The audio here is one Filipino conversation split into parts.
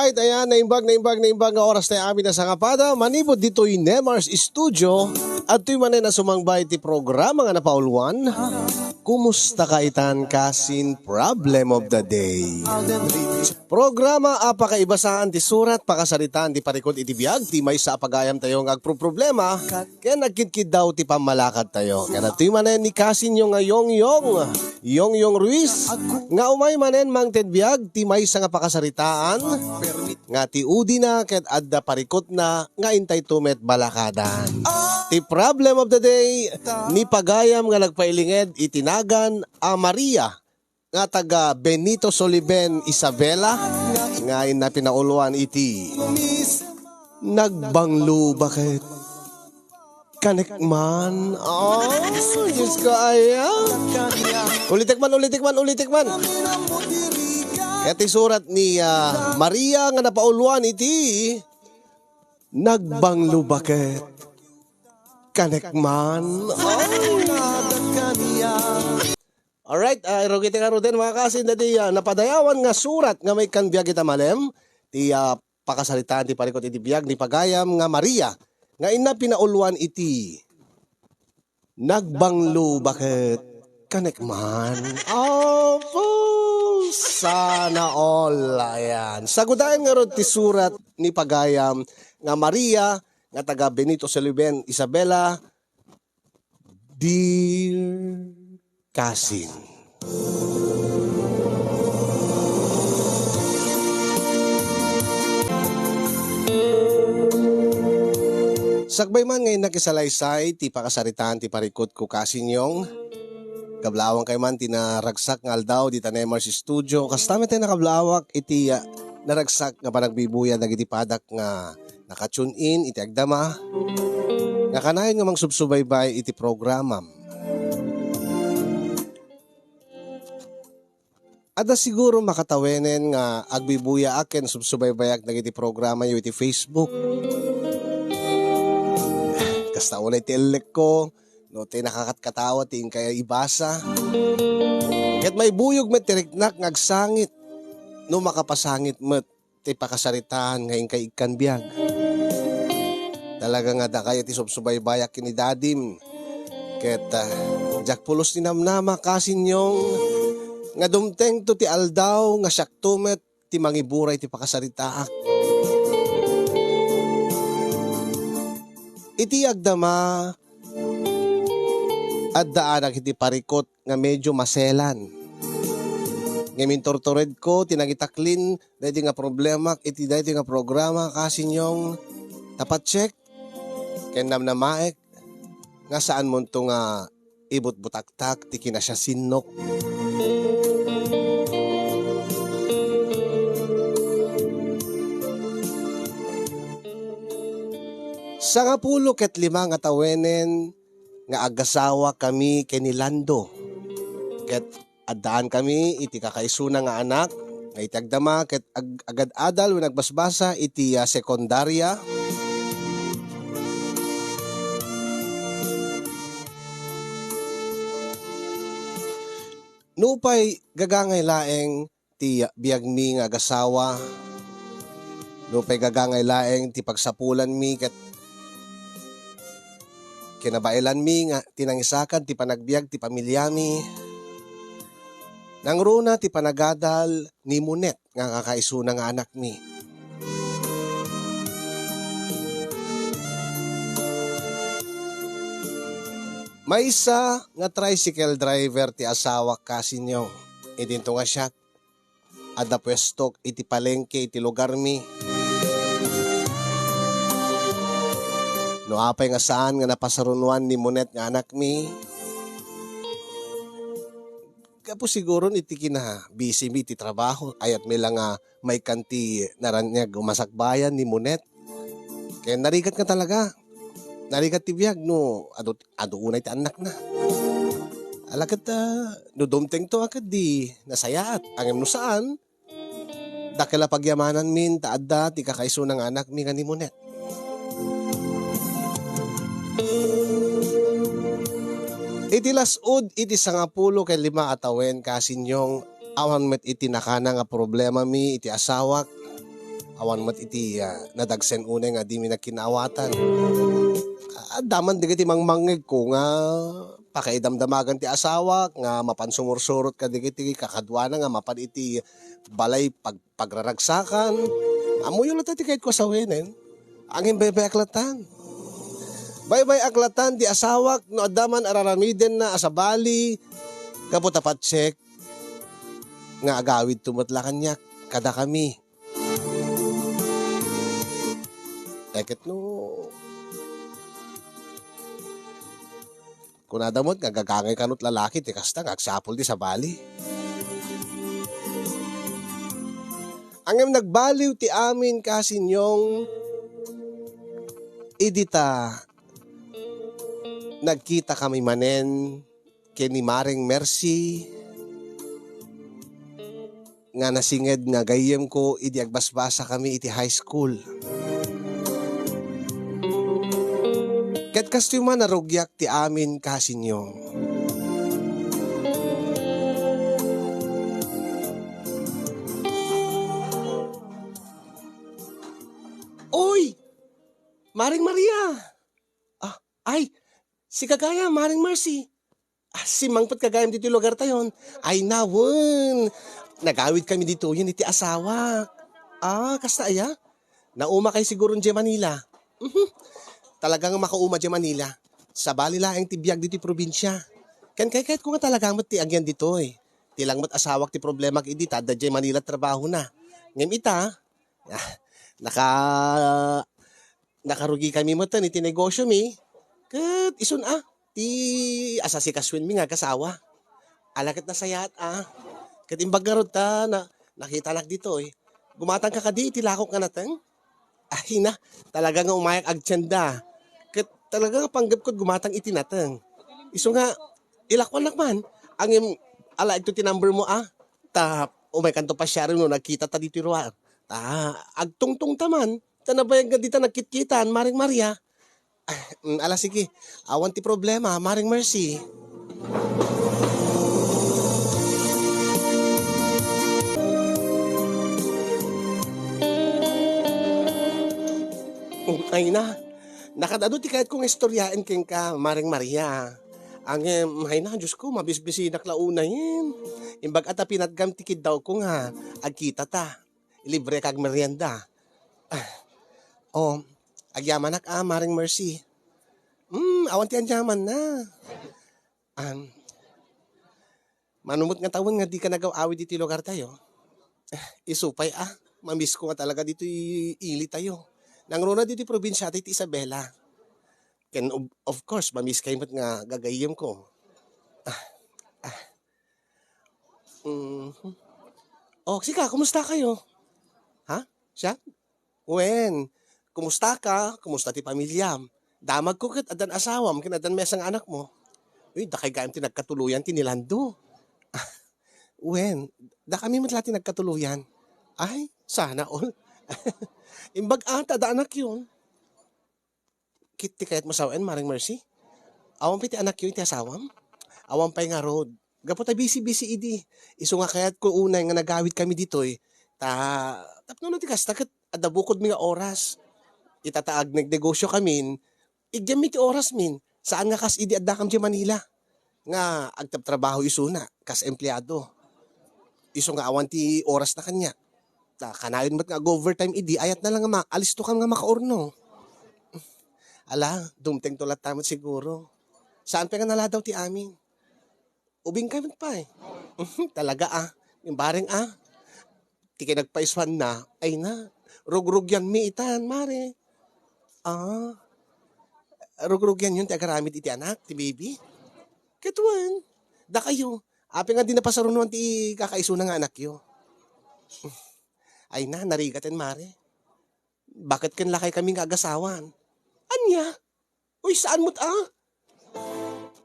Alright, ayan, naimbag nga oras na amin na sa kapada. Manibod dito'y Nemars Studio. At to'y manin na sumangbay ti programa nga na pauluan. Kumusta ka itan kasin problem of the day? Programa apakaibasaan ti surat pakasaritaan ti parikot iti biag ti may sa apagayam tayo ng agproblema kaya nagkidkid daw ti pamalakad tayo. Kaya to'y manin ni kasin yung nga Yong Ruiz nga umay manen mang ted biag ti may sa nga pakasaritaan nga ti udi na ket adda parikot na nga intay tumet balakadan. Ti problem of the day ni pagayam nga nagpailinged itinagan a Maria nga taga Benito Soliben Isabela nga ina pinauluan iti nagbanglo bakit kanekman. Oh, Diyos ko aya. Ulitikman. Iti surat ni Maria nga napauluan iti nagbanglo bakit kanekman. Alright, rogiti nga din mga kasin dati napadayawan nga surat nga may kanbiyag ita malem ti pakasalitaan ti parikot iti biyag ni pagayam nga Maria nga ina pinauluan iti nagbanglo bakit kanekman. Sana all. Ayan. Sagudayan nga ron ti surat ni pagayam nga Maria nga taga Benito Soliben Isabela. Dear Kasin, sagbay man ngayon nakisalaysay ti pakasaritaan ti parikot ko kasinyong kablawang kay man tinaragsak nga aldaw di Nemars Studio kastamit tayo nakablawak iti naragsak nga panagbibuya nagiti padak nga nakatune in iti agdama nga kanayon nga mang subsubaybay iti programam. Ada siguro makatawenen nga agbibuya aken subsubaybayak nagiti programa yu iti Facebook. Kasta ulay ti elek ko, no ti nakakatkatawa ti kaya ibasa. Ket may buyog met tiriknak ngagsangit, no makapasangit met ti pakasaritaan ngayon kay ikan biyag. Talaga nga da kaya ti subsubaybayak kini dadim. Ket jakpulos ni namnama kasinyong nga dumteng to ti aldaw nga syaktumet ti mangiburay ti pakasaritaak. Iti agdama addaan iti parikot nga medyo maselan. Ngamin tortored ko tinagitaklin dahil nga problema iti dahil nga programa kasinyong tapat check kenam na maek nga saan mo to nga ibut butaktak ti kinasya sinok. Sa nga 15 nga tawenen nga agasawa kami kini Lando. Ket addaan kami iti kakaisuna nga anak nga iti agdama ket agad adal when nagbasbasa iti sekundarya. Nupay gagangay laeng ti biag mi nga agasawa. Nupay gagangay laeng ti pagsapulan mi ket kinabailan mi nga tinangisakan ti panagbiag ti pamilyami. Nangruna ti panagadal ni Munet nga kakaisuna nga anak mi. May isa nga tricycle driver ti asawa kasinyo. Idinto nga siya. Ada pwestok iti palengke iti lugar mi. No apay nga saan nga napasarunuan ni Monet nga anak mi. Kapo siguro iti kina busy mi iti trabaho. Ayat may lang may kanti naranyag umasakbayan ni Monet. Kaya narigat ka talaga. Narigat ti biyag no ado unay ti anak na. Alakat no dumteng to akad di nasayaat. Angem no saan. Dakila pagyamanan min taadda ti kakaiso ng anak mi nga ni Monet. Iti lasud iti 15 ket 5 atawen kasinyong awan met iti nakana nga problema mi iti asawak Awan mat iti nadagsen unay nga di mi nagkinawatan. Daman di kiti mangmangig ko nga pakaidamdamagan ti asawa nga mapansumursurot ka di kiti kakadwana nga mapan iti balay pagraragsakan. Amoy ulit ti kahit ko sawinin. Ang imbebe aklatan. Bye-bye aklatan ti asawak no adaman araramiden na asabali kapot apat check nga agawid tumatla kanyak kada kami. Eket no kunadamot nga gagangay kanot lalaki ti kasta nga agsapol ti sa bali. Angem nagbaliw ti amin kasinyong idita nagkita kami manen kini Maring Mercy nga nasinged nga gayem ko idi agbasbasa kami iti high school. Ket kasto man narugyak ti amin kasinyo. Oy! Maring Maria! Ay! Si Kagaya, Maring Mercy. Si Mangpot Kagayam dito lugar tayon. Ay nawon! Nagawid kami dito yun iti asawa. Kasta aya? Nauma kay siguro di Manila. Talagang makauma di Manila. Sa bali laeng ti biyag dito probinsya. Kahit ko nga talagang mat ti agyan dito eh. Tilang mat asawak ti problema idi tada di Manila trabaho na. Ngem ita, nakarugi kami mo tan iti negosyo mi. Kat isun ti asasi kaswin mi nga kasawa. Alakit na sayat Kat imbag garot nakita nak dito eh. Gumatang ka kadi iti lakok nga nateng. Ay na, talaga nga umayak agtsyanda. Kat talaga nga panggap ko gumatang iti nateng. Iso nga, ilakwan lakman. Ang ala ito tinumber mo Ta, umay kanto pa siya rin no, nagkita ta dito ruwa. Agtungtung taman. Tanabayag nga dito nagkitkitan, Maring Maria. Ala sige, awan ti problema, Maring Mercy. Ay na, nakadado ti kahit kong istoryain keng ka, Maring Maria. Ang ay na, Diyos ko, mabisbisi naklauna yun. Imbag ata pinatgam tikid daw ko nga, agkita ta. Libre kag merienda. Agyaman Maring Mercy. Awan ti anyaman na. Manumot nga tawon nga di ka nagaw-awid iti lugar tayo. Isupay mamiss ko nga talaga dito ili tayo. Nangruna dito probinsya ti Isabela. Ken of course, mamiss kayo nga gagayim ko. Sika, kumusta kayo? Siya? Wen, kumusta ka? Kumusta ti pamilya? Damag ko kat adan asawam, kinadan mesang anak mo. Uy, da kay gayam ti nagkatuluyan ti nilando. Wen, da kami matla ti nagkatuluyan. Ay, sana all. Imbag da anak yun. Kiti kayat masawen, Maring Mercy? Awam piti anak yun ti asawam? Awam pa'y nga road. Gapo ta busy idi. Iso nga kayat ko unay nga nagawid kami dito eh. Tapno ti kasta kat adabukod mi nga oras. Itataag nagnegosyo kami. Igyam mi ti oras min. Saan nga kas idi adda kam di Manila. Nga agtabtrabaho iso na. Kas empleyado. Iso nga awan ti oras na kanya. Kanayon mat nga overtime idi. Ayat na lang nga alisto kam nga makaorno. Ala, dumteng tulat tamat siguro. Saan pa nga naladaw ti amin? Ubing kami pa eh. Talaga yung bareng Tiki nagpaiswan na, ay na. Rugrug yan mi itan, mare. Rugrug yan yun, ti agaramit iti anak, ti baby. Ketuan, da kayo. Api nga din napasarunuan ti kakaiso na nga anak yo. Ay na, narigaten mare. Bakit kan lakay kami nga agasawan? Anya? Uy, saan mo't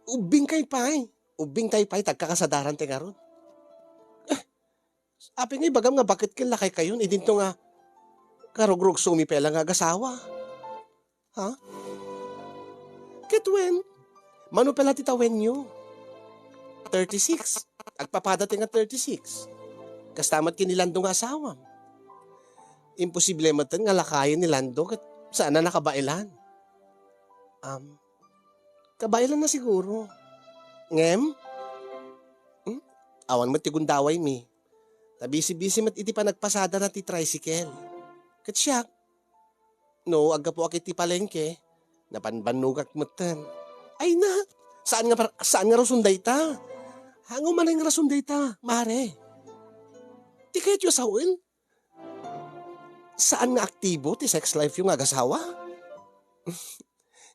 Ubing kay pay. Ubing tay pay, tagkakasadaran ti nga ron. Api nga ibagam nga bakit kan lakay kayon? Idinto nga karugrug sumipela nga agasawa. Ketwen, mano pala titawen nyo? 36. Agpapadating nga 36. Kastamat kinilandong asawam. Imposible matan nga lakayan ni Lando kat saan na nakabailan. Um, Kabailan na siguro. Ngem? Hmm? Awan mo ti gundaway mi. Tabisi-bisi mat iti pa nagpasada na ti tricycle. Kat siya, no, aga po akit ti palengke, napanbanugak matan. Ay na, saan nga rasunday ta? Hango man ang rasunday ta, mare. Ti kahit yung asawin? Saan nga aktibo ti sex life yung agasawa?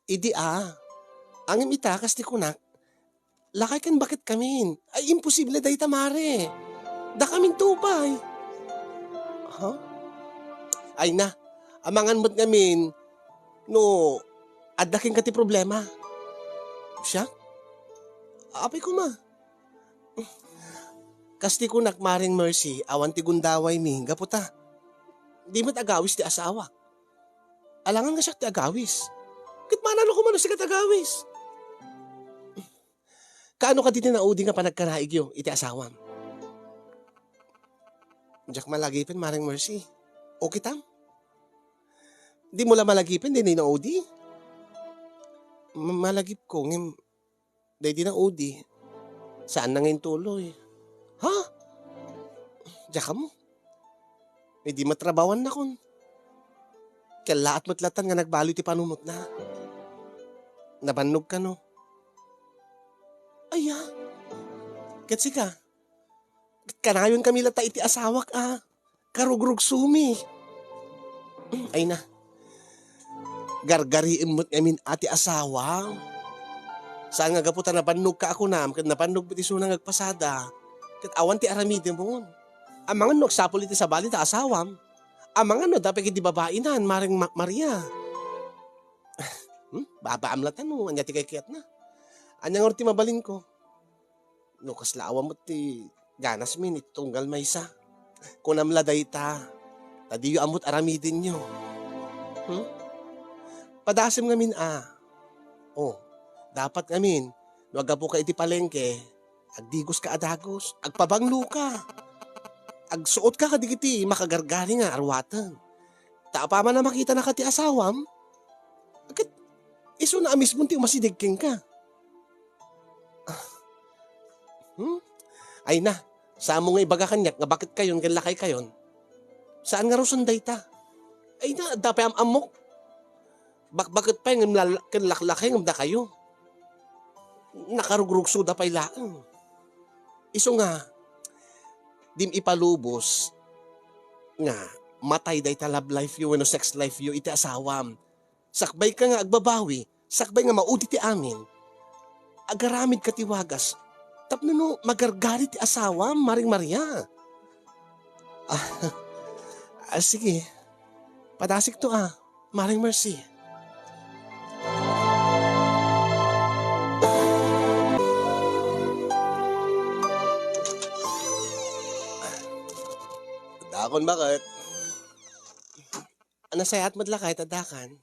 Idi ang imitakas ti kunak, lakay kan bakit kamin? Ay imposible day tamare. Da kaming tupay. Huh? Ay na, amangan mo't ngamin, no, adaking ka ti problema. Siya? Apay ko ma. Kasti kunak maring Mercy, awan ti gundaway mi, gaputa. Di mo't agawis ti asawa. Alangan nga siya ti agawis. Kit manalo ko man si katagawis. Kaano ka dito naudi nga panagkanaig yo, iti asawam? Diyak malagipin, maring Mercy. O kitam? Di mo lang malagipin, di na naudi? Malagip ko, ngim, di na udi. Saan na ngayon tuloy? Ha? Diyak mo? Hindi matrabawan na kun. Kaya at matlatan nga nagbalo ti panumot na. Nabanog ka no? Aya, katsi ka. Kanayon kami lata iti asawak karugrug sumi. Ay na. Gargariin mo't amin ati asawa. Saan nga gaputa napanog ka ako nam, kat napanog iti sunang agpasada. Kat awan ti aramidin mo. Amangan no, agsapol iti sa bali ta asawam. Amangan no, dapat iti babainan, maring Maria. Babaam latan no, anya ti kay kiyat na. Anyang orti mabalin ko. Lukas laawa mo ti ganas min itunggal maysa. Kunamla dayta. Tadiyo amot aramidin nyo. Padasim ngamin Oh, dapat ngamin. Nuwaga po ka iti palengke. Agdigos ka adagos. Agpabanglo ka. Agsuot ka kadigiti makagargari nga arwatan. Taapa man na makita na ka ti asawam. Agad iso na amis mo ti umasidigking ka. Ay na, saan mo nga ibaga kanyak nga bakit kayon, ganlakay kayon? Saan nga rusunday ta? Ay na, dapat amok. Bakit pa yung kanlaklakay nga kayo? Nakarugrugso da pa ilaan. Iso nga, dim ipalubos nga matay day ta love life yo, no sex life yo, iti asawam. Sakbay ka nga agbabawi, sakbay nga maudi ti amin. Agaramid ka tiwagas, tapno no magargari ti asawam, maring Maria. Sige, padasik to maring Mercy. Dakon bakit? Anasayat madlakay tadakan.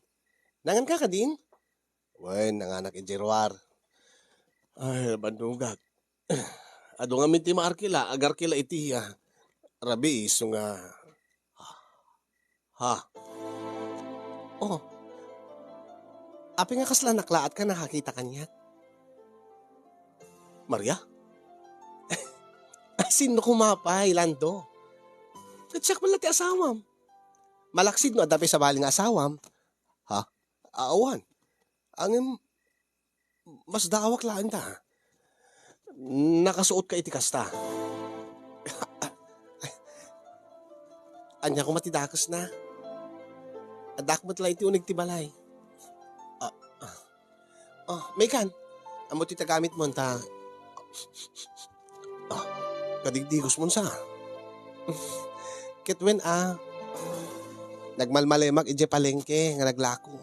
Nangan ka din? Wen, nanganak ijerwar. Ay, bandugag. Ado nga minti maarkila, agar kila iti rabi iso nga. Ha? Oh. Api nga kasla naklaat ka nakakita kanya. Maria? Sino kumapay, Lando? Tatsak pala ti asawam. Malaksid no, adapi sa baling asawam. Ha? Awan. Ang mas dawak lang ta. Nakasuot ka iti kasta. Anya ko matidakas na. Adak mo't lang iti unig ti balay. May kan. Amo ti tagamit mo ta. Kadigdigos mo sa. Kitwen nagmalmalemag ije palengke nga naglako.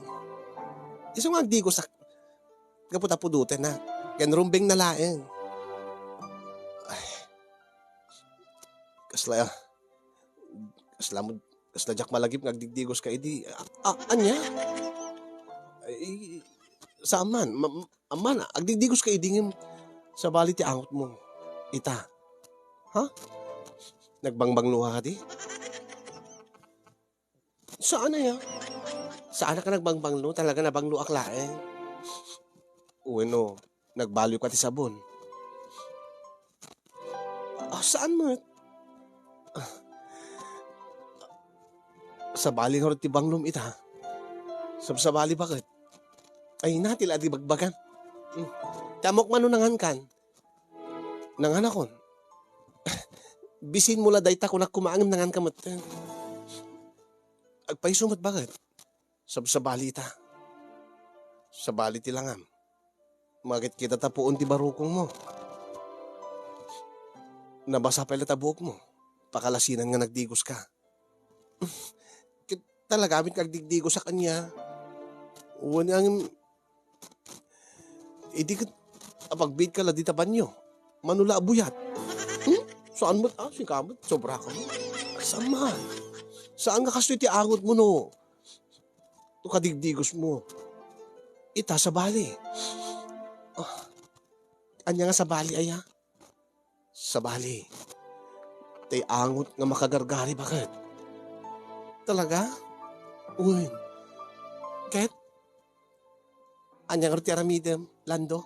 Iso nga agdigos sa kaputa puduten na. Ganrumbing na laeng. Ay. Kasla jak malagip nga agdigdigos ka idi. Anya? Ay, saaman? Aman, agdigdigos ka idingim sa bali ti angot mo. Ita. Ha? Nagbangbang luha ka di? Saan na ya? Saan ka nagbangbanglo? Talaga nabanglo aklaeng. Uweno, nagbaliw ka ti sabon. Saan mo? Sa bali nga rin ti banglom ita. Sa bali bakit? Ay natila di bagbagan. Tamok manunangan kan. Nangan akon. Bisin mula dayta ko na kumaangin nangan kamot. Agpaisumat bakit? Sa bali ita. Sa bali ti langam. Magit kita tapuon ti barukong mo. Nabasa pala tabuok mo. Pakalasinan nga nagdigos ka. Talaga amin kagdigdigos sa kanya. Uwan ang... Hindi ka... Pagbid ka la di tabanyo. Manula abuyat. Saan mo? Si kamot. Sobra ka mo. Saan man? Saan ka kasto iti angot mo no? Ito kadigdigos mo. Ita sa bali. Anya nga sa bali aya? Sa bali. Tay angot nga makagargari bakit? Talaga? Uy. Ket? Anya nga ti aramidem, Lando?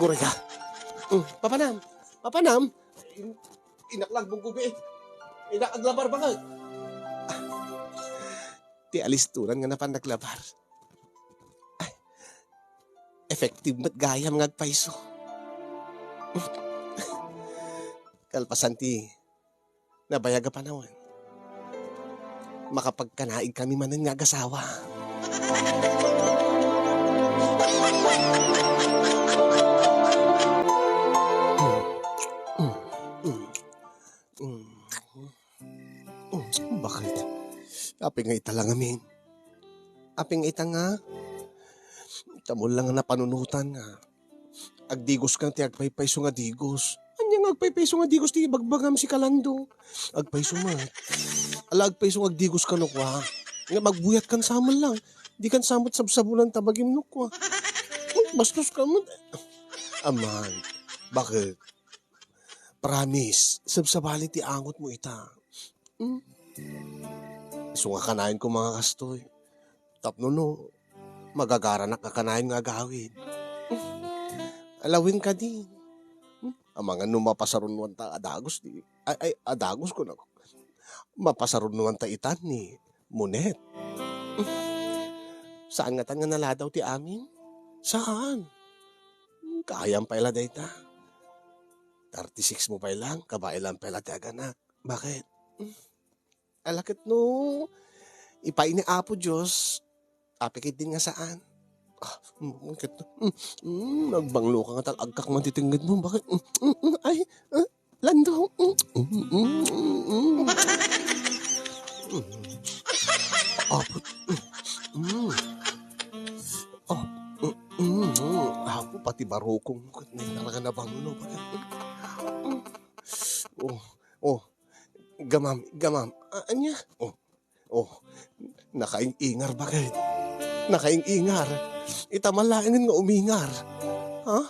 Gure ka. Papanam. Papanam. Inaklag mong gubi. Inakaglabar bakit? Ti alisturan nga napan naglabar. Effective mat gayam ngagpaiso. Kalpasan ti nabayaga panawan. Makapagkanaig kami manan nga agasawa. Bakit? Aping nga ita lang amin. Aping ita nga. Tamol lang nga napanunutan nga. Agdigos kang ti agpaypayso nga digos. Anya nga agpaypayso nga digos ti bagbagam si Kalando. Agpayso nga. Ala agpayso nga agdigos ka no kwa. Nga magbuyat kan saman lang. Di kan samot sabsabunan tabagim no kwa. Bastos ka mo. Aman. Bakit? Promise. Sabsabali ti angot mo ita. So nga kanain ko mga kastoy. Tapno no. Magagaranak ka kanain nga gawin. Alawin ka din. Ang mga numapasarunuan ta adagos di. Ay adagos ko na. Mapasarunuan ta itan ni Monet. Saan nga nga naladaw ti amin? Saan? Kayang paila dayta. 36 mo pa lang, kabailan paila ti aganak. Bakit? Alakit no. Ipaini apo Diyos. Apikit din nga saan? Nagbanglo ka nga agkak man titinggad mo. Bakit? Ay, Lando. Apo. Apo, pati barokong. Nalaga na banglo. Gamam. Anya? Nakaingar bakit? Nakaingar. Itamalainin nga umingar. Ha?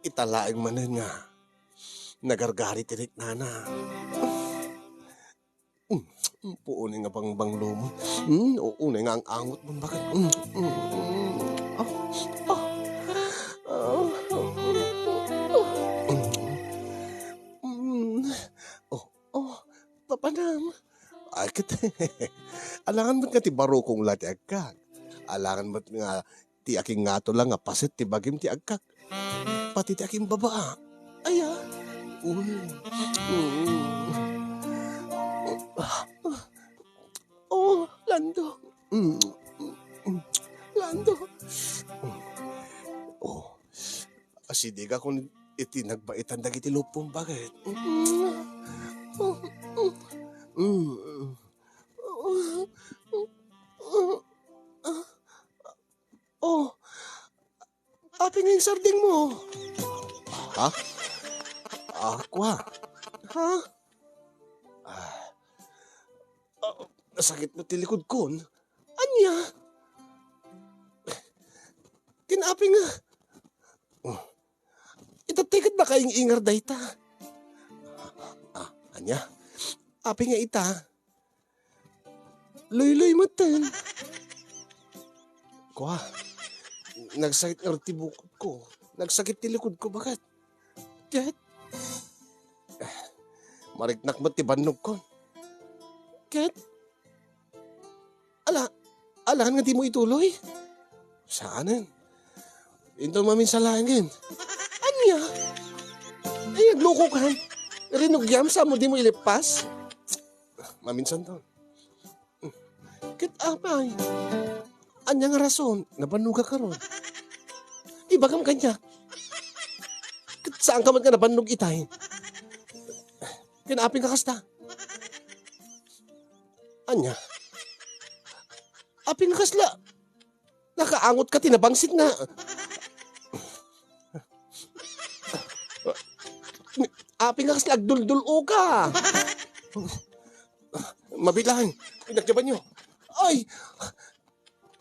Italaing manin nga. Nagargari tinik nana. Puunin nga pang banglo mo. Uunay nga ang angot mo. Bakit? Papanam. Ay, alangan mo't nga ti barokong la ti agkak. Alangan mo't nga ti aking ngato lang nga pasit ti bagim ti agkak. Pati ti aking baba. Aya. Lando. Lando. Asidiga kung iti nagbaitan dagiti lupong bakit? Ating yung sarding mo. Ha? Aqua. Ha? Nasakit mo tilikod kon. Anya? Tinapi nga. Itatikat ba kayong ingar dayta? Anya, api nga ita. Loy-loy matan. Kwa, nagsakit ng tibukod ko. Nagsakit tilikod ko, bakit? Ket, mariknak mo tibanog ko. Ket, alahan nga di mo ituloy. Saanan? Ito maminsalahan. Anya? Ay, nagloko ka. Rinugyam sa mo di mo ilipas. Maminsan to. Ket apay. Anya nga rason, nabanuga ka ron. Ibagam kanya. Ket saan ka man ka nabanug itay? Kinaping ka kasta. Anya? Aping kasla. Nakaangot ka, tinabangsit nga. Aping kasla, agdul-dul-o ka. Mabilang, pinagjaban nyo. Ay!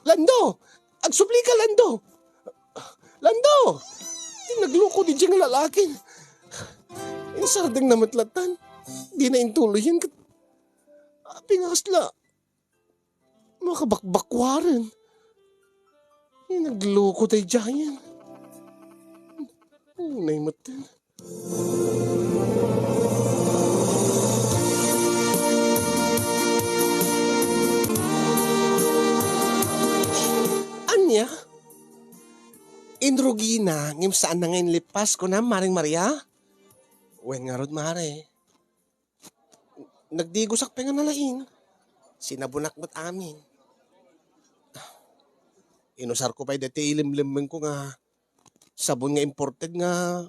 Lando! Agsubli ka, Lando! Lando! Tinagluko di diyang lalaki. Insardeng na matlatan. Di na intuloy yan. Aping kasla. Makabakbakwaran. Nagloko tayo dyan. Unay matan. Anya? Indrogina, ngim saan na ngayon lipas ko na, Maring Maria? Wen nga rod, Mare. Nagdigosak pa nga nalaing. Sinabunak mo't amin. Inusar ko pa dati ilimlimeng ko nga sabon nga imported nga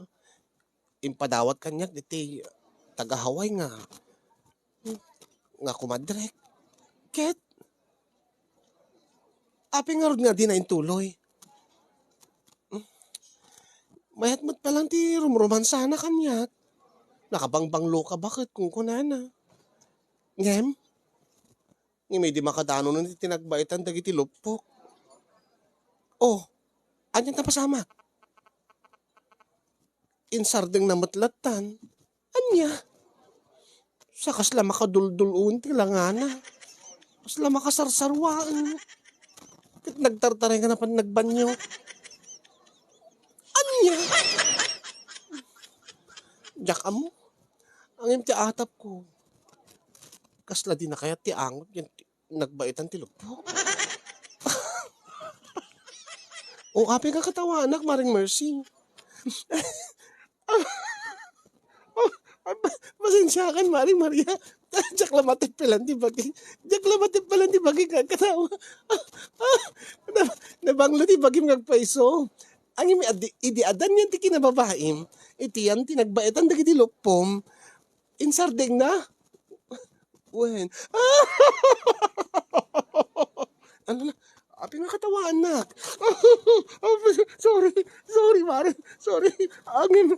impadawat kanyak dati taga-Hawaii nga kumadrek. Ket api nga rod nga di na intuloy. Mayat mo't palang ti rumromansa na kanyak. Nakabangbanglo ka bakit kung kunana. Ngem? May di makadano na tinagbaitan dagiti lupok. Oh, anyan na pasama. Insardeng na matlatan. Anya? Sa kasla makaduldulun ti langana. Kasla makasarsarwaan. Nagtartaray ka na pan nagbanyo. Anya? Diyak amo. Ang ti atap ko. Kasla di na kaya ti angot yan nagbaitan ti lupok. O api ka katawanak, Maring Mercy. Pasensya kan, Maring Maria. Diyak lamatip pelan di bagi. Diyak lamatip pelan di bagi katawa. Nabanglo di bagi ngagpaiso. Ang idi adan yan ti kinababaim. Iti yan tinagbaitan dagiti lupom. Insardeng na. Wen. Ano na? Api nga katawaan na. Sorry, Mare. Sorry. Angin.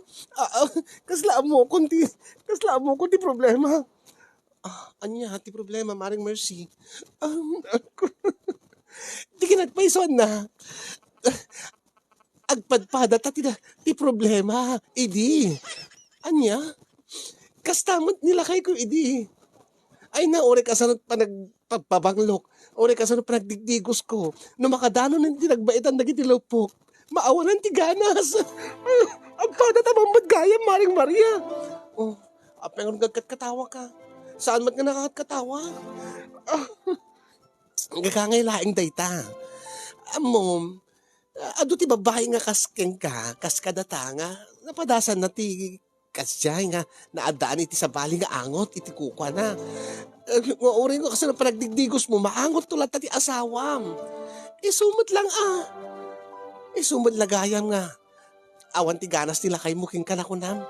Kaslaan mo kunti problema. Anya, ti problema, Maring Mercy. Di kinagpaisoan na. Agpadpada ti problema. Idi. Anya, kastamot nila kay ko, idi. Ay na, ore kasanot pa nagpabanglok. Ore kasanot pa nagdigdigos ko. No makadano ng tinagbaitan na gitilopok. Maawanan ti ganas. Ang padatamang madgayam, Maring Maria. Oh, apeng gagkat-katawa ka. Saan mat nga nakakatkatawa? Gagangay dayta. Amom, ado ti babae nga kaskeng ka, kaskadata nga, napadasan na ti kasyay nga, naadaan iti sa bali nga angot, iti kukwa na. Nga orin ko kasi na panagdigdigos mo, maangot tulat na ti asawam. Isumot lang Isumot lagayam nga. Awan ti ganas nila kay muking kanakunam.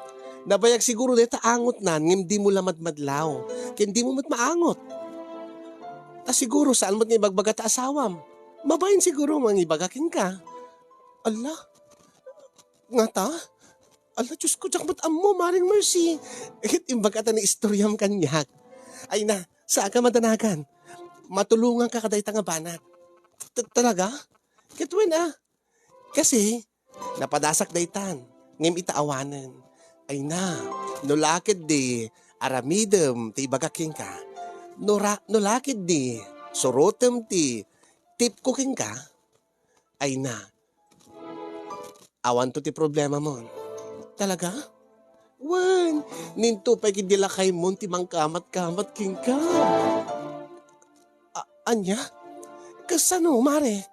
Nabayag siguro deta angot na, ngim di mo lamadmadlaw. Ken di mo maangot. Siguro saan mo nga ibagbaga ta asawam. Mabayin siguro mga ibagakin ka. Allah, nga ta? Allah, Diyos ko, jakmat mo, Maring Mercy. Imbaga ta ni istoryam kanyak. Ay na, saan ka madanagan? Matulungan ka kaday nga banat. Talaga? Kitwen Kasi, napadasak daytan. Ngim itaawanan. Ay na, nulakid di. aramidem ti ibagaking ka. No lakid di, surutem ti, tip cooking ka, ay na, awan to ti problema mo. Talaga? Wan, ninto pa ikidila kay mon ti mangkamat-kamat king ka. Anya? Kasano, mare?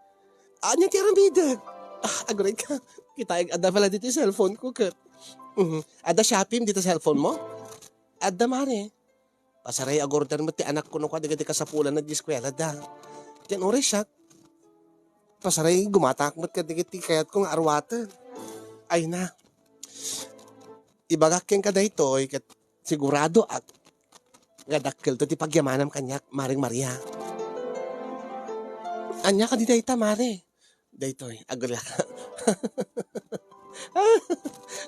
Anya ti aramidem? Agoy ka. Kita ada pala dito yung cellphone ko, kat. Ada Shopee dito sa cellphone mo? Ada, mare. Pasaray agorder mo ti anak ko no ka digati kasapulan na diskwela da. Tiyan oras siya. Pasaray gumatakmat ka digati kayat kong arwatan. Ay na. Ibagakin ka da ito, kat sigurado at gadakkel to ti pagyamanam kanyak, Maring Maria. Anya ka di dayta, mare. Daytoy, agula ka.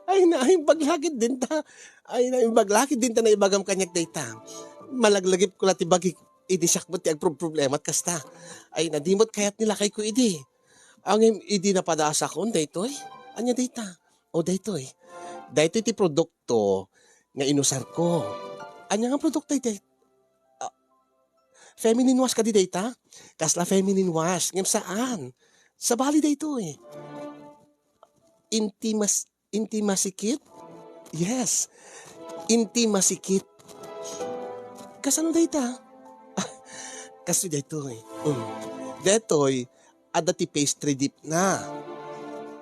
Ay na, yung baglakid din ta. Ay na, yung baglakid din ta na ibagam kanyak dayta. Malaglagip ko lati bagik, idi sakbot ti agproblema at kasta. Ay na, dimot kayat nila kay ko idi. Ang idi na padasa ko, daytoy. Anya dayta? O daytoy. Daytoy ti produkto nga inusar ko. Anya nga produkto daytoy? Feminine wash ka di dayta? Kasla feminine wash. Ngam saan? Sa bali daytoy. Intimacy kit? Yes. Intimacy kit. Kasano dayta? Kasi daytoy. Daytoy, ada ti pastry dip na.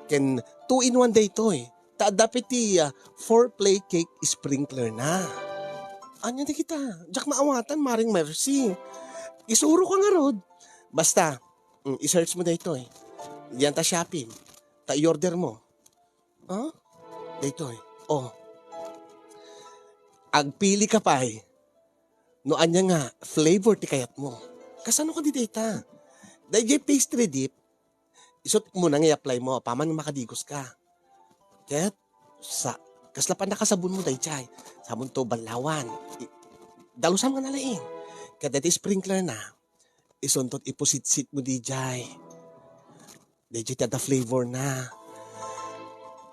Ken 2-in-1 daytoy. Dapat ti 4-play cake sprinkler na. Anya di kita. Jak maawatan, Maring Mercy. Isuro ka nga rod. Basta, i-search mo daytoy. Yan ta Shopee. Ta i-order mo. Daytoy. Agpili ka pa no anya nga flavor ti kayat mo. Kasano ka di dayta? Dahil pastry dip, isot mo nang i-apply mo, paman makadigos ka. Ket, kasla pa nakasabon mo daychay. Sabon to balawan. Dalusam nga nalain. Ket dati sprinkler na, isuntot ipusit-sit mo di jay. Dayjay tada flavor na.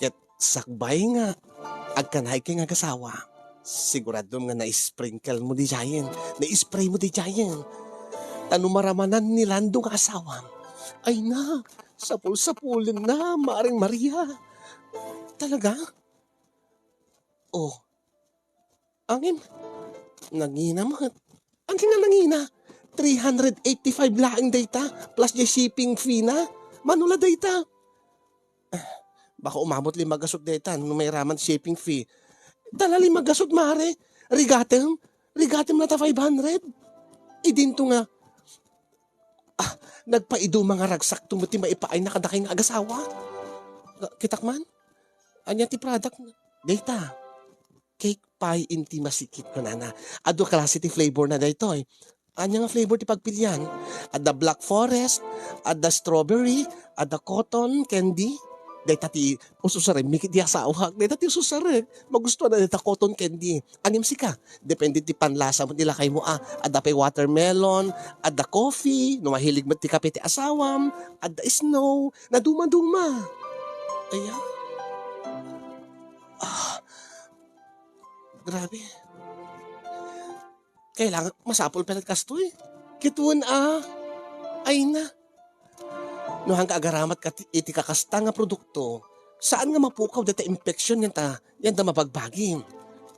Ket sakbay nga, agkanay kay nga kasawa. Sigurado nga na-sprinkle mo di jayen. Na-spray mo di jayen. Tanumaraman ni Lando nga asawa. Ay na, sapul-sapulin na, Maring Maria. Talaga? Angin. Nangina mo. Angin nga nangina. 385 laing data plus the shipping fee na. Manula data. Baka umabot 5 gasot data nung may raman shipping fee. Dala 5 gasot, mare. Rigatem na ta 500. Idinto nga. Nagpaido mga ragsak tumuti maipaay na kadakay nga agasawa. Kitakman? Anya ti product data. Cake pie intimacy kit ko na. Ado klase ti flavor na dayto eh. Anya nga flavor ti pagpilian. Ada black forest, ada strawberry, ada cotton candy. Dayta ti ususarek, mikit di asawa. Dayta ti ususarek. Magustuhan na dayta cotton candy. Anim sika. Depende ti panlasa mo nila kay mo. Ada pay watermelon, ada coffee, no mahilig mo ti kape ti asawam, ada snow, na duma-duma. Ayan. Grabe. Kailangan masapol pelat kastoy. Kituan ay na. No hang kaagaramat ka iti kakasta nga produkto, saan nga mapukaw data infection yan ta mapagbaging.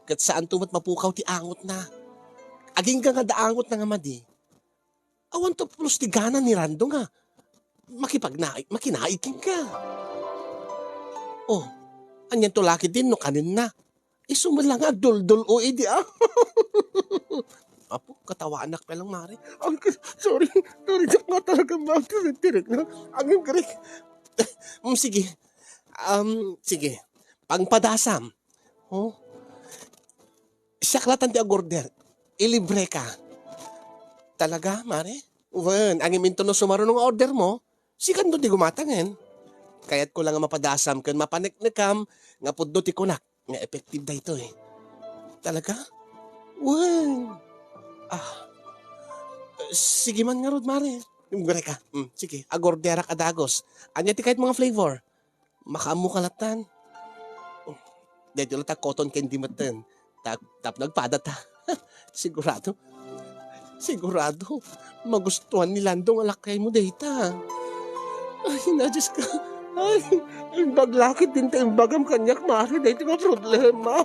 Kat saan tumat mapukaw ti angot na. Aging ka nga daangot na nga madi. Awan to plus ti gana ni Rando nga. Makinaiking ka. Anyan to laki din no kanin na. Isumala nga dol-dol o idi Apo, katawa anak pa lang, Mari. Sorry, dak nga talaga tirik na. Ang garik. Sige. Sige. Pangpadasam. Siyaklatan ti agorder. Ilibre ka. Talaga, Mari? Wen, ang iminto no sumaro ng order mo, sikan doon di gumatangin. Kaya't ko lang nga mapadasam kan mapaniknikam, nga puddo ti kunak, nga effective da ito eh. Talaga? Wen. Sige man nga rod, Mari. Gure ka. Sige, agorderak adagos. Anya ti kahit mga flavor. Makaamu kalatan. Dahil lang ta cotton candy matan. Tap nagpadat ha. Sigurado. Sigurado. Magustuhan ni Lando nga lakay mo data. Ay, nadis ka. Ay, baglakit din tayong bagam kanyak maaari dahito nga problema.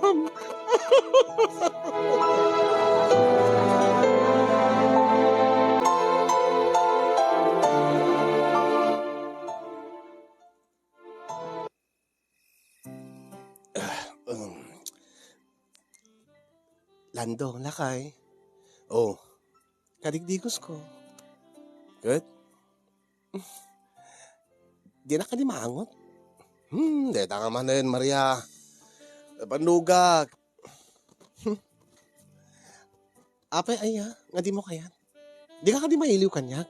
Lando, lakay. Oh, kadigdigos ko. Good? Di na ka di maangot? Deta ka man din, Maria. Panlugak. Apay aya, nga di mo kayan. Di ka di mailiw kanyak.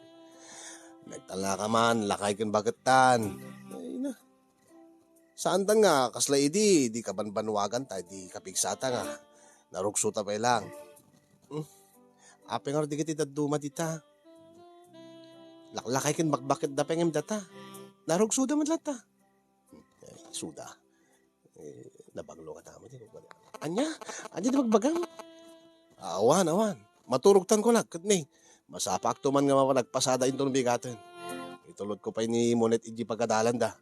Nagtala ka man, lakay kan bagatan. Ay na. Saan tan nga, kasla di ka banbanwagan tayo, di kapigsata nga. Narugsuta pa lang. Apay nga di kita duma dita. Laklakay kan bakbakit da pengem data. Narugsuda man lata. Suda. Nabaglo ka tamo din. Anya di magbagang. Awan. Maturugtan ko lang. Katni. Masapak to man nga nagpasada ito ng bigatin. Itulot ko pa ni Monet iji pagkadalan da.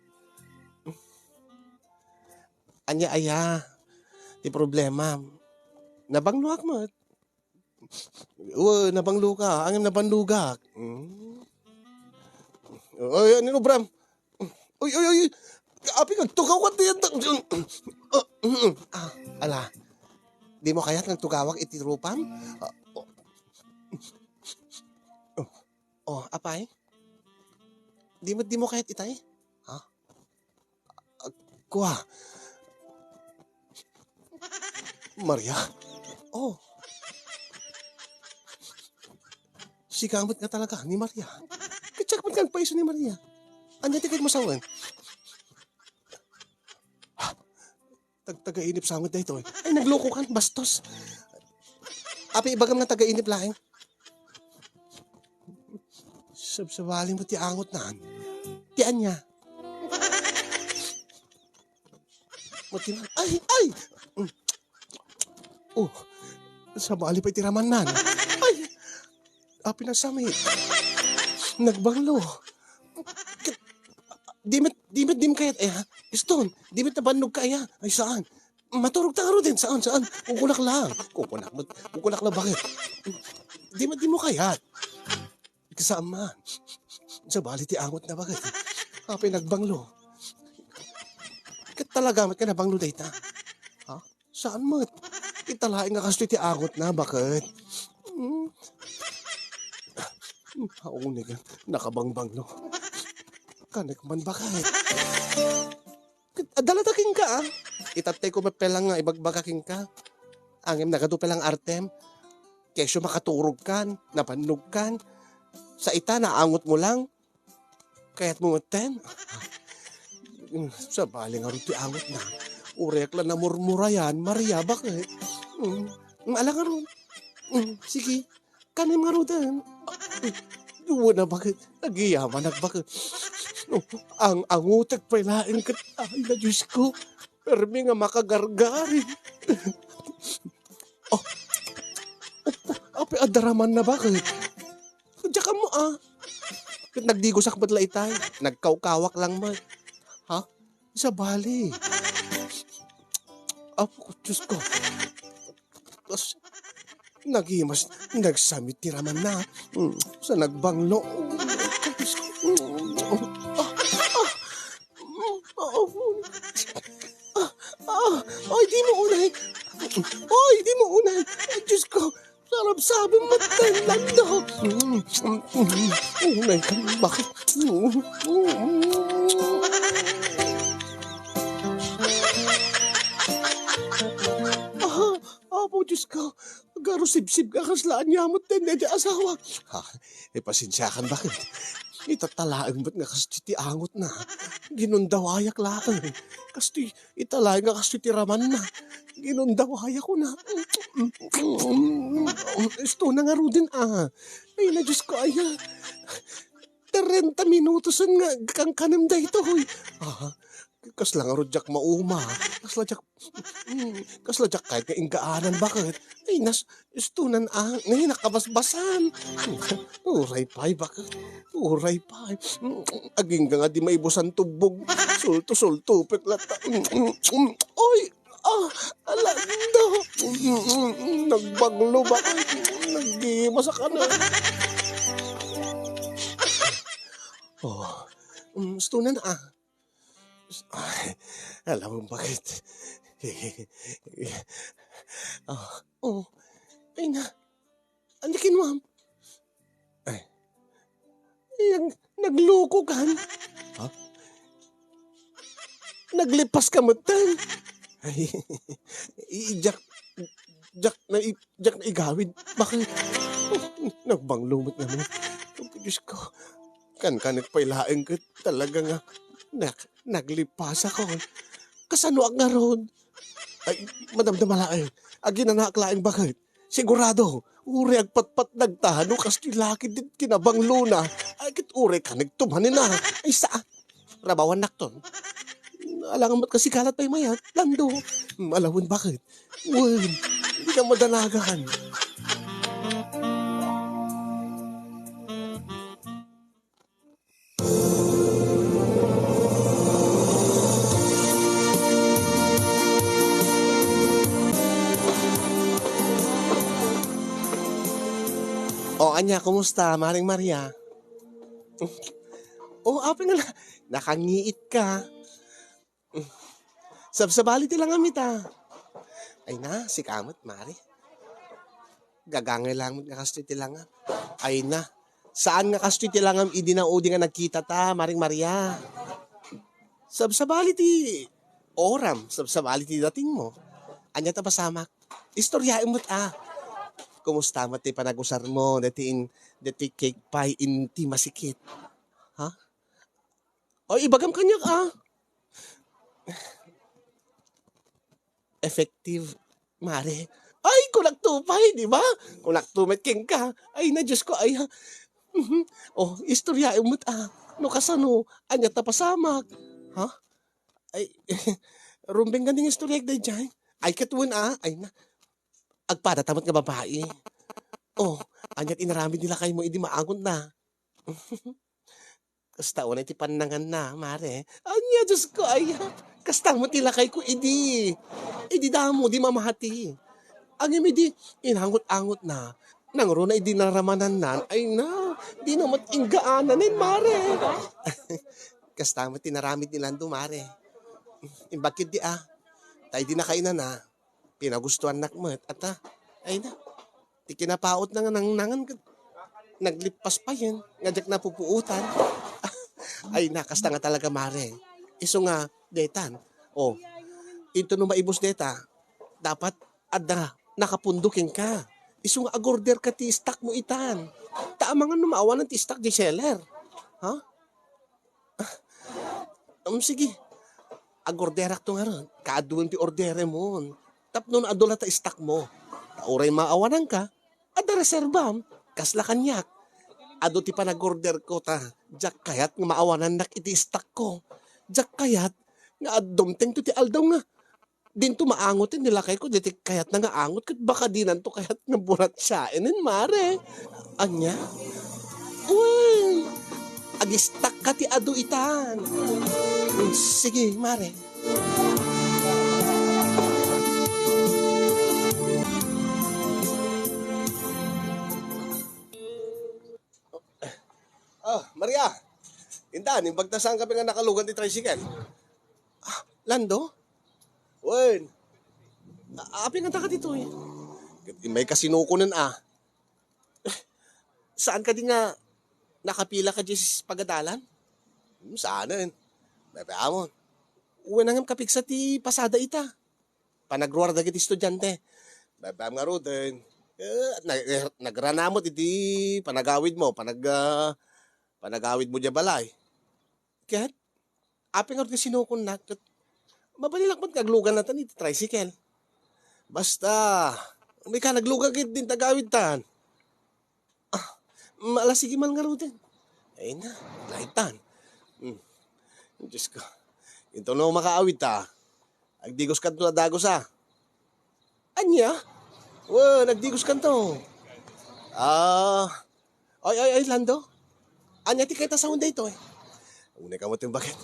Anya aya. Di problema. Nabangluak mo. Nabanglo ka. Angin nabangluga. Oy, ano Bram? Oy. Api nagtukaw ka diyan. Ala. Di mo kaya't nagtukawak itirupam? Apay? Di mo kaya't itay? Ha? Kuha. Maria? Oh. Sikamot nga talaga ni Maria. Katsak kang paiso ni Maria. Anya tikit masawan? Taga-inip samot na ito eh. Ay, nagloko kan, bastos. Api, ibagam na taga-inip laing. Sabsabaling mo ti angot na. Tian niya. Matiman. Ay! Sabali pa itiraman nan. Ay! Api na sami. Nagbanglo. Di kayat ha? Stone, di met nabannog kaya. Ay saan? Maturog taro din. Saan? Kukulak lang. Kukulak lang bakit? Di mo kayat. Kasama. Sa bali ti angot na bakit? Api nagbanglo. Kat talaga mat ka nabanglo data. Ha? Saan mat? Italain nga kasto ti angot na bakit? Haunay ka. Nakabangbanglo. Kanek man bakit? Dalataking ka Itatay ko mapelang nga ibagbagaking ka. Angem nagadupelang artem. Kesyo makaturog kan. Napannog kan. Sa ita naangot mo lang. Kaya't mo maten. Sa bali nga rin angot na. Urek lang na murmura yan. Maria, bakit? Alang nga ron. Sige. Kanim nga ron din. Na bakit? Nagiyaman bakit? Ang utek pailain ka. Ay na Diyos ko. Permi nga makagargari. Api adaraman na bakit? Diyan ka mo Nagdigosak ba't laitay? Nagkaukawak lang mo. Ha? Sa bali. Diyos ko. Tapos, nagimas, nagsamit tiraman na. Sa nagbanglo. Ay, di mo unay. Ay, Diyos ko. Sarap sabi matan lang daw. Unay ka, bakit? Diyos ko. Garo sib-sib ka kaslaan niya mo din na di asawa. Pasensyakan bakit? Itatalaan ba't nga kasi angot na? Ginundawayak lang. Kasi italayan nga kasi raman na. Ginundawayak ko na. Isto na nga ro din Ay na Diyos ko aya. 30 minutosan nga kang kanam da ito. Kasla nga rudyak mauma. Kasla jak, kasla jak kahit nga ingkaanan bakit? Ay, istunan ang, ngayon nakabasbasan. Uray pa'y bakit? Uray pa'y. Aging nga di maibusan tubog. Sulto, peklata. Oy! Alando! Nagbaglo ba? Nagima sa kanan. Oh, istunan Ay, alam mo bakit? Oh, oh, ay na, andikin mo. Ay, nagloko kan. Ha? Naglipas ka mo tan. Ay, Jack na igawid. Bakit? Nagbanglumot naman. Diyos ko, kan nagpailaing ka talaga nga. Naglipas ako. Kasano ang nga ron? Ay, madamdamalaing. Agi na naaklaing bakit? Sigurado, uri agpatpat nagtahano kas tilaki din kinabanglo na. Ay, kit uri ka nagtumanin na. Ay, saan? Rabawan nakton. Alangan mo't kasi kalat pa'y mayat. Lando. Alawin bakit? Uy, hindi ka madanagan. O, anya, kumusta? Maring Maria? Ape nga na. Nakangiit ka. Sabsabali ti lang amita. Ay na, si kamot, Mari. Gagangay lang nga kastoy ti lang. Ay na, saan nga kastoy ti lang idi na udi nga nagkita ta, Maring Maria? Sabsabali ti oram, sabsabali ti dating mo. Anya ta pasamak. Istoryain mo't Kumusta mo ti panagusar mo, dati cake pie in ti masikit. Ha? O, ibagam kanyak Effective, Mare. Ay, kunak tupay, di ba? Kunak tumet king ka. Ay, na Diyos ko, ay. Istorya mo't No kasano, anya tapasamak. Ha? Ay, rumbeng ganing istorya day dyan. Ay, katuwan Ay na. Agpada tamot nga babae. Anyat inaramid nila kayo mo, hindi maagon na. Kasta na iti panangan na, Mare. Anya, Diyos ko, ay. Kasta mo tila kay ko, idi. Idi damo, di mamahati. Ang di, inangot-angot na. Nangro na idi naramanan nan, ay na. Di na matinggaanan Mare. Kasta mo tinaramid nila do, Mare. Bakit di Tayo di na kainan pinagustuhan nakmet at ay na ti kinapaot na nga nangan naglipas pa yan ngajak na pupuutan. Ay nakasta nga talaga, Mare. Iso nga detan ito no maibos deta dapat nakapundukin ka. Iso nga agorder ka ti stock mo itan tama nga numaawa ng ti stock di seller. Ha? Sige agorderak to nga ron kaaduan ti ordere mo tapno na adola ta stock mo. Tauray maawanan ka, ada reserbam, kasla kanyak. Ado ti panag-order ko jak kayat nga maawanan nak iti stock ko. Jak kayat, nga addomteng to ti aldaw nga. Din to maangotin nila kay ko, diti kayat na nga angot, kat baka dinan to kayat nga burat siya. Mare, anya? Uy, agi-stock ka ti ado itan. Sige, Mare. Maria, indan, imbagtasan kami nga nakalugan ti tricycle. Lando? Wen, api nga taka dito May kasinukunan Saan ka di nga nakapila ka di sa pagadalan? Saanan? Bebe amon. Uwi nangam kapiksa ti pasada ita. Panagruar dagiti estudyante. Bebe nga ro din. Nagranamot iti panagawid mo, panagawid mo dya balay. Kaya, aping nga sinukon na, mabalilak mo't kaglugan natin iti tricycle. Basta, may ka naglugan din tagawid tan. Malasigiman nga ro din. Ay na, laitan. Diyos ko. Ito no makaawit ta. Agdigos kan to na dagos Anya? Nagdigos kan to. Ah, ay, Lando. Anya ti kita sa Hyundai to eh. Unay ka mo tin bakit?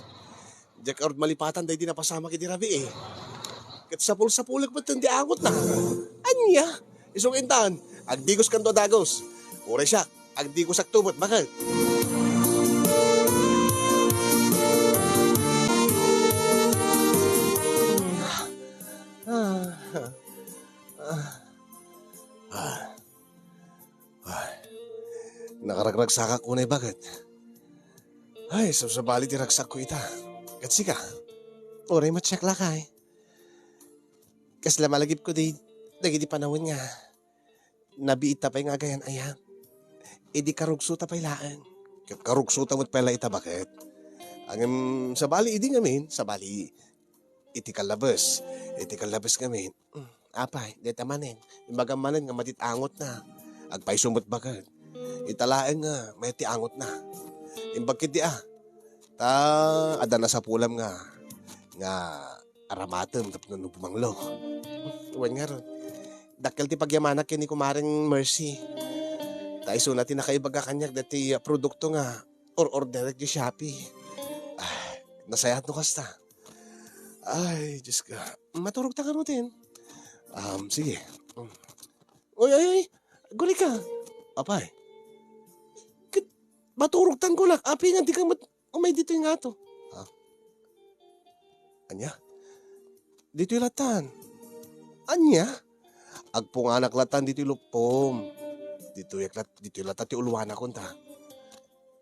Jack out malipatan day di napasama kiti Rabi eh. Kat sa pulag pa di angot na. Anya? Isong intan. Agdigos kan to dagos. Ure siya. Agdigos ak tumot. Bakit? Nakaragsak ko na bakit? Ay, sa bali ti ragsak ko ita. Katsi ka. Oray matcheck la kay. Kas lamalagip ko di di panawin nga. Nabiita pa nga gayan ayan. Di karugso ta pailaan. Karugso ta mo't pala ita bakit? Ang sa bali idi ngamin, sa bali iti kalabas. Iti kalabas ngamin. Apay, deta manen. Imbaga manen nga matitangot na. Agpay sumot bakit? Italaeng nga, may tiangot na. Imbagkit di Ta, ada na sa pulam nga aramatem tapos nung pumanglo. Uwan nga ron. Dakil ti pagyamanak kini kumaring Mercy. Ta iso natin nakaibaga kanyak dati produkto nga or direct di Shopee. Nasayat no kasta. Ay, Diyos ka. Maturog ta ka rutin. Sige. Oy. Guli ka. Apay. Maturog tan ko lang. Api nga di ka umay dito yung ato. Anya? Dito yung latan. Anya? Agpunganak latan dito yung lupom. Dito yung latan ti ulwana ko ta.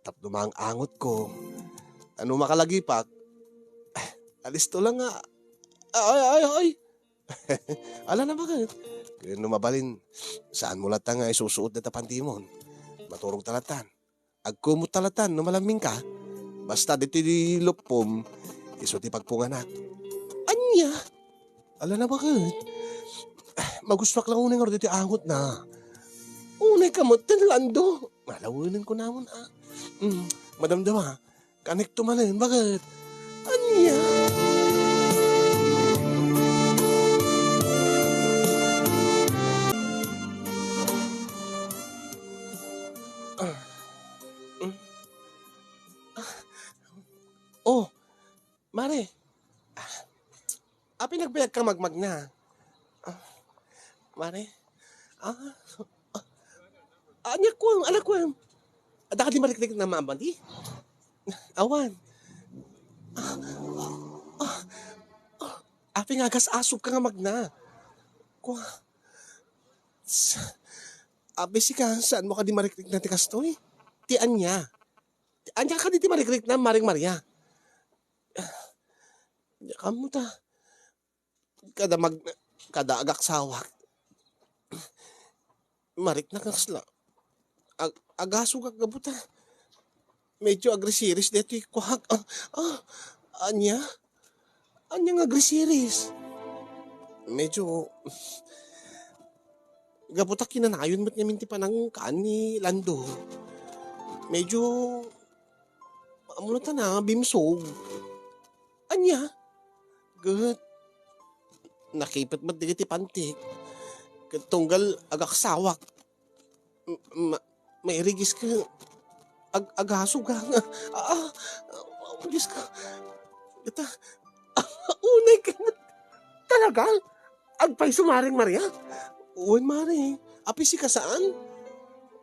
Tapos angot ko. Ano makalagipak? Alis to lang nga. Ay. Ala na bakit? Kaya numabalin, saan mo latan nga isusuot na tapantimon? Maturog talatan. Agkumot talatan, numalaming ka. Basta dito di lupom, iso ti pagpunganak. Anya? Ala na bakit? Maguswak lang unang nga dito angot na. Unay kamot, Lando. Malawanin ko namon Madamdama, kanek tumanin, bakit? Anya? Oh, Mare. Api nagbayag ka magmag na. Mare. Anya ko, ala ko. Ada ka di mariklik na mamandi? Awan. Api nga gas asop ka nga magna. Kwa. Api si ka, saan mo ka di mariklik na tikastoy? Ti anya. Anya ka di mariklik na Maring Maria. Kamu ta. Kada agak sawak. Marik na kasla. Agaso ka gabuta. Medyo agresiris dito kuhag. Anya? Anya nga agresiris? Medyo gabuta kinanayon mo't niya minti pa ng kaan ni Lando. Medyo amuno ta na bimsog. Anya? Good. Nakipit mo't digiti pantik. Tunggal agak sawak. May rigis ka. Agaso ka nga. Diyos ka. Ito. Unay ka. Talaga? Agpay sumaring Maria? Uwan Mari. Apisi ka saan?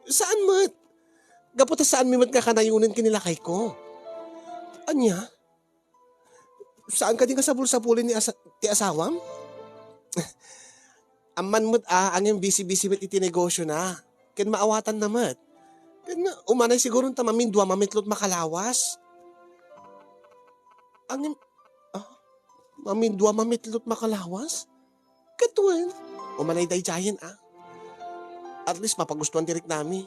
Saan mat? Gaputa saan mi mat kakanayunin kinilakay ko? Anya? Saan ka din kasabul-sabulin ti asawam? Aman mo't ang yung busy-busy mo't itinegosyo na. Ken maawatan na mo't. Ken umanay siguro ta mamindwa mamitlot makalawas. Ang mamindwa mamitlot makalawas? Katuan. Umanay day giant At least mapagustuhan direk nami.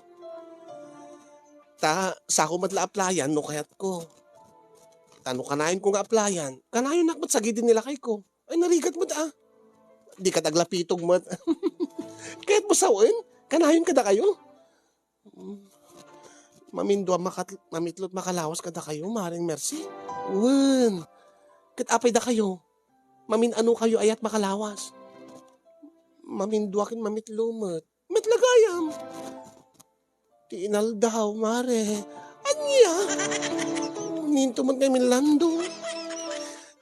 Sa ako matla applyan no kayat ko. Tano kanayon ko nga applyan. Kanayon nakmat sagidin nila kay ko. Ay narigat mo Di ka taglapitog mo. Kahit mo sawin, kanayon kada kayo. Mamindwa mamitlot makalawas kada kayo, Maring Mercy. Wan. Kat apay da kayo. Mamin ano kayo ayat makalawas. Mamin duwakin mamit lumot. Matlagayam. Ti inaldaw, mare. Anya? Ninto man kay Milando.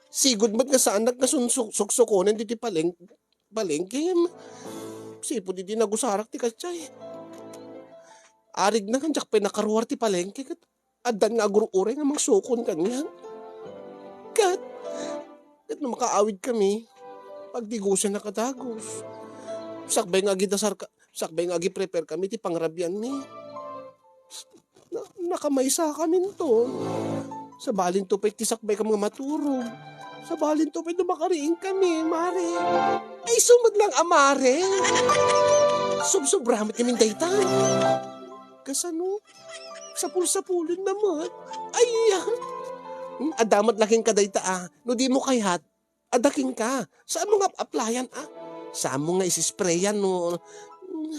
Sigod mat nga sa anak na suksukonan diti palengkem. Sipo di nagusarak ti kachay. Arig na kanjak pinakaruwar ti palengke kat adan nga agurure nga magsukon kanyan. Kat na makaawid kami pagdigusan na katagos. Sakbay nga agi prepare kami ti pangrabyan ni. Nakamaysa kami nito. Sa balin tupay tisakbay ka mga maturog. Sa balin tupay dumakariin kami, mare. Ay sumad lang amare. Subsobramit kami daytan. Kasano? Sapul-sapulin naman. Ay adamat laking kadayta no di mo kayat. Adaking ka. Saan mo nga applyan Saan mo nga isisprayan no?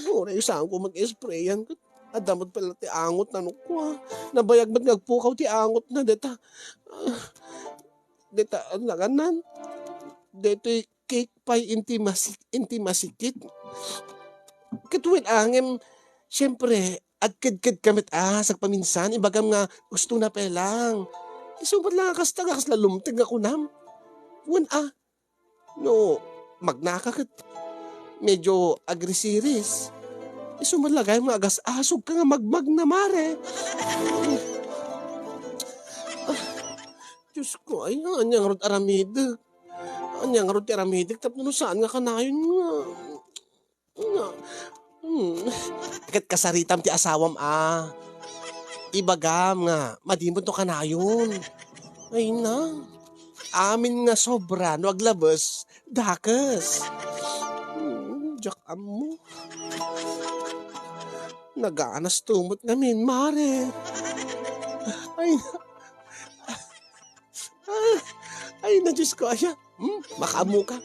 Oray saan ko mag-isprayan? Adamot pala ti angot na nukwa. Nabayag ba't nagpukaw ti angot na deta. Deta naganan. Deto'y cake pie intimasikit. Katuwin angem, siyempre, agkid-kid kamit sa paminsan. Ibagam nga gusto na pelang. Isumad lang kas lalumtig ako nam. Wan no, magnakakit. Medyo agresiris. Isumalagay mga agas asog ka nga magmag na mare. Diyos ko, ay anyang rod aramidik. Anyang rod aramidik, tapno saan nga kanayon nga. Kat kasaritam ti asawam Ibagam nga, madimod to kanayon. Ay na, amin nga sobra, no aglabas, dakas. Jak mo. Nagaanas tumot namin, mare. Ay na Diyos ko, aya. Makamu ka.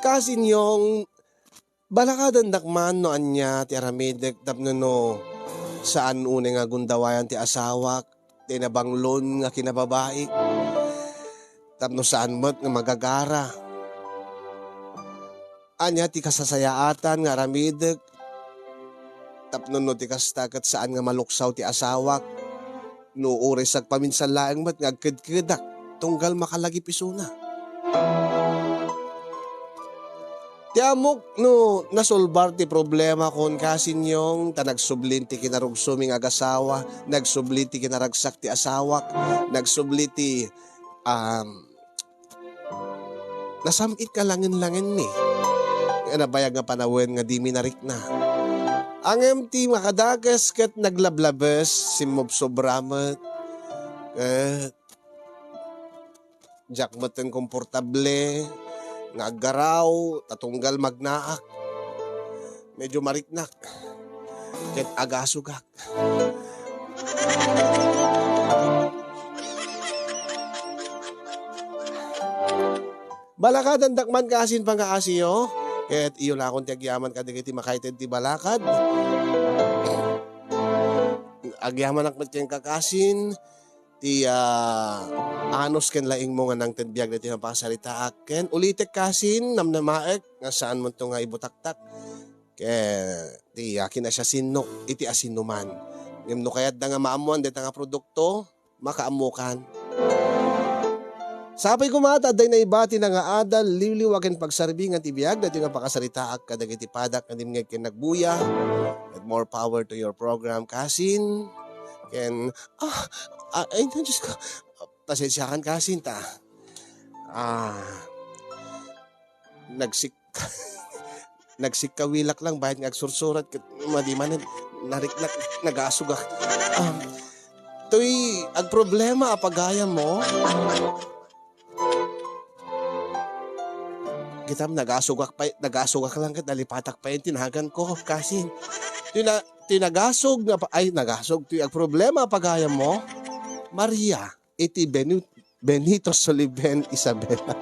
Kasi niyong balakadan dakman no anya ti aramidek tapno no saan une nga gundawayan ti asawak ti nabanglon nga kinababaik tapno saan mo't nga magagara anya ti kasasayaatan nga aramidek tapno no ti kastakat saan nga maluksaw ti asawak no ures ag paminsan laeng mat nga agkid-kidak tunggal makalagi pisuna. Ti amok no nasolbar ti problema kon kasin yung nagsublit ti kinarugsuming agasawa, nagsublit ti kinaragsak ti asawak, nagsublit ti nasamit ka langin-langin ni. Nabayag nga panawin nga di minarik na. Ang empty makadagas kat naglablabes simob sobramat. Jakmeten komportable. Nagaraw, tatunggal magnaak. Medyo mariknak. Ket agasugak. Balakadan dakman kasin pangkaasiyo. Ket iyo na akong tiagyaman kadigiti makaited ti balakad. Agyaman akmat keng kakasin. Ti anos ken laing mo nga nang tedbiag na tinapasarita aken. Ulitek kasin namnamaek nga saan mo to nga ibutaktak. Kaya ti akin na siya sinok iti asinuman. Ngem no kayat da nga maamuan deta nga produkto makaamukan. Sapay kumata day na ibati na nga adal liwliwaken pagsarbing at ibiyag dati nga pakasarita ak kadagiti padak nga dimngeg ken nagbuya. And more power to your program kasin. Ken ay na Diyos ko. Pasensyakan kasin ta. Nagsikawilak lang bahit ngagsursurat madiman nariknak nagasugak. To'y ag problema apagayam mo. Kitam nagasugak lang kat nalipatak pa yung tinagan ko kasin. Tinagasog na ay nagasog to'y ag problema apagayam mo. Maria iti Benito Soliven Isabela.